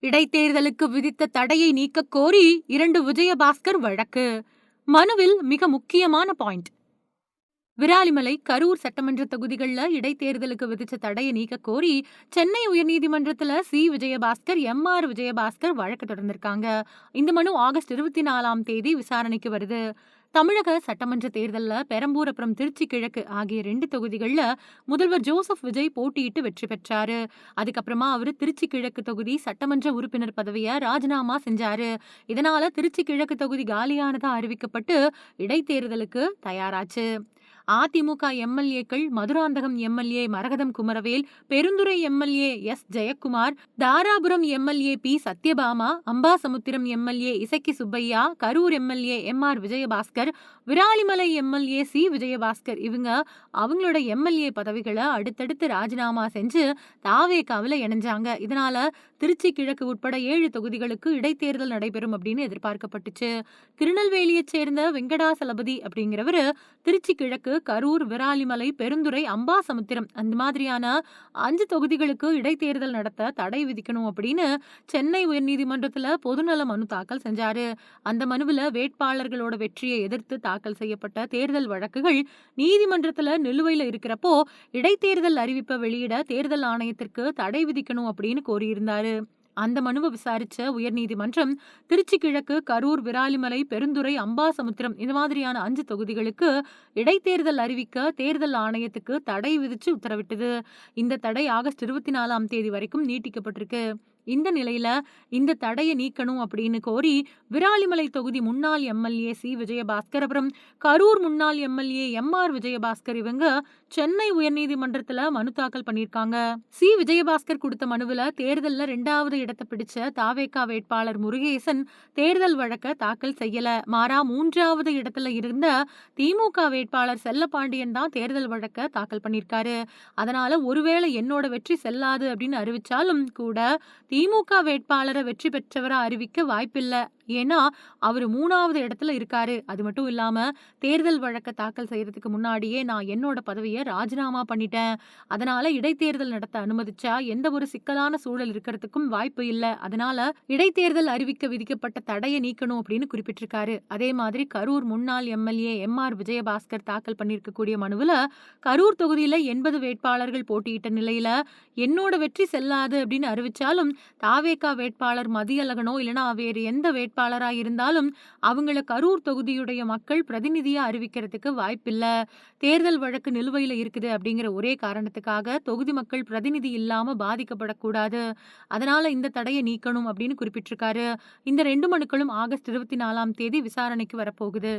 இடைத்தேர்தலுக்கு விதித்த தடையை நீக்கக் கோரி 2 விஜயபாஸ்கர் வழக்கு. மனுவில் மிக முக்கியமான பாயிண்ட். விராலிமலை, கரூர் சட்டமன்ற தொகுதிகள்ல இடைத்தேர்தலுக்கு விதிச்ச தடையை நீக்க கோரி சென்னை உயர்நீதிமன்றத்துல சி. விஜயபாஸ்கர், எம்.ஆர். விஜயபாஸ்கர் வழக்கு தொடர்ந்திருக்காங்க. இந்த மனு ஆகஸ்ட் 24ஆம் தேதி விசாரணைக்கு வருது. தமிழக சட்டமன்ற தேர்தல்ல பெரம்பூர் அப்புறம் திருச்சி கிழக்கு ஆகிய 2 தொகுதிகள்ல முதல்வர் ஜோசப் விஜய் போட்டியிட்டு வெற்றி பெற்றாரு. அதுக்கப்புறமா அவரு திருச்சி கிழக்கு தொகுதி சட்டமன்ற உறுப்பினர் பதவியை ராஜினாமா செஞ்சாரு. இதனால திருச்சி கிழக்கு தொகுதி காலியானதா அறிவிக்கப்பட்டு இடைத்தேர்தலுக்கு தயாராச்சு. அதிமுக எம்எல்ஏக்கள் Madurantakam MLA Maragatham Kumaravel, Perundurai MLA S. Jayakumar, Dharapuram MLA P. Sathyabama, Ambasamudram MLA Isakki Subbaiah, Karur MLA M R. Vijayabaskar, Viralimalai MLA C. Vijayabaskar இவங்க அவங்களோட எம்எல்ஏ பதவிகளை அடுத்தடுத்து ராஜினாமா செஞ்சு தாவேகாவில் இணைஞ்சாங்க. இதனால திருச்சி கிழக்கு உட்பட 7 தொகுதிகளுக்கு இடைத்தேர்தல் நடைபெறும் அப்படின்னு எதிர்பார்க்கப்பட்டுச்சு. திருநெல்வேலியைச் சேர்ந்த வெங்கடாசலபதி அப்படிங்கிறவரு திருச்சி கிழக்கு, கரூர், விராலிமலை, பெருந்துறை, அம்பாசமுத்திரம் அந்த மாதிரியான 5 தொகுதிகளுக்கு இடைத்தேர்தல் நடத்த தடை விதிக்கணும் அப்படின்னு சென்னை உயர்நீதிமன்றத்துல பொதுநல மனு தாக்கல் செஞ்சாரு. அந்த மனுவில் வேட்பாளர்களோட வெற்றியை எதிர்த்து தாக்கல் செய்யப்பட்ட தேர்தல் வழக்குகள் நீதிமன்றத்துல நிலுவையில இருக்கிறப்போ இடைத்தேர்தல் அறிவிப்பை வெளியிட தேர்தல் ஆணையத்திற்கு தடை விதிக்கணும் அப்படின்னு கோரியிருந்தாரு. அந்த மனுவை விசாரிச்ச உயர்நீதிமன்றம் திருச்சி கிழக்கு, கரூர், விராலிமலை, பெருந்துறை, அம்பாசமுத்திரம் இந்த மாதிரியான 5 தொகுதிகளுக்கு இடைத்தேர்தல் அறிவிக்க தேர்தல் ஆணையத்துக்கு தடை விதிச்சு உத்தரவிட்டது. இந்த தடை ஆகஸ்ட் 24ஆம் தேதி வரைக்கும் நீட்டிக்கப்பட்டிருக்கு. இந்த நிலையில இந்த தடையை நீக்கணும் அப்படின்னு கோரி விராலிமலை தொகுதி முன்னாள் எம்எல்ஏ சி. விஜயபாஸ்கர் அப்புறம் கரூர் முன்னாள் எம்எல்ஏ எம்.ஆர். விஜயபாஸ்கர் இவங்க சென்னை உயர்நீதிமன்றத்துல மனு தாக்கல் பண்ணிருக்காங்க. சி. விஜயபாஸ்கர் கொடுத்த மனுவில் தேர்தல்ல 2வது இடத்தை பிடிச்ச தாவேகா வேட்பாளர் முருகேசன் தேர்தல் வழக்க தாக்கல் செய்யல. மாறா 3வது இடத்துல இருந்த திமுக வேட்பாளர் செல்லப்பாண்டியன் தான் தேர்தல் வழக்க தாக்கல் பண்ணிருக்காரு. அதனால ஒருவேளை என்னோட வெற்றி செல்லாது அப்படின்னு அறிவிச்சாலும் கூட திமுக வேட்பாளரை வெற்றி பெற்றவரா அறிவிக்க வாய்ப்பில்லை. ஏன்னா அவரு 3வது இடத்துல இருக்காரு. அது மட்டும் இல்லாம தேர்தல் வழக்க தாக்கல் செய்யறதுக்கு முன்னாடியே நான் என்னோட பதவியை ராஜினாமா பண்ணிட்டேன். அதனால இடைத்தேர்தல் நடத்த அனுமதிச்சா எந்த ஒரு சிக்கலான சூழல் இருக்கிறதுக்கும் வாய்ப்பு இல்லை. அதனால இடைத்தேர்தல் அறிவிக்க விதிக்கப்பட்ட தடையை நீக்கணும் அப்படின்னு குறிப்பிட்டிருக்காரு. அதே மாதிரி கரூர் முன்னாள் எம்எல்ஏ எம்.ஆர். விஜயபாஸ்கர் தாக்கல் பண்ணியிருக்கக்கூடிய மனுவில் கரூர் தொகுதியில 80 வேட்பாளர்கள் போட்டியிட்ட நிலையில என்னோட வெற்றி செல்லாது அப்படின்னு அறிவிச்சாலும் தாவேகா வேட்பாளர் மதியழகனோ இல்லைன்னா வேறு எந்த வேட்பாளரா இருந்தாலும் அவங்கள கரூர் தொகுதியுடைய மக்கள் பிரதிநிதியா அறிவிக்கிறதுக்கு வாய்ப்பில்லை. தேர்தல் வழக்கு நிலுவையில இருக்குது அப்படிங்கிற ஒரே காரணத்துக்காக தொகுதி மக்கள் பிரதிநிதி இல்லாம பாதிக்கப்படக்கூடாது. அதனால இந்த தடையை நீக்கணும் அப்படின்னு குறிப்பிட்டிருக்காரு. இந்த 2 மனுக்களும் ஆகஸ்ட் 24ஆம் தேதி விசாரணைக்கு வரப்போகுது.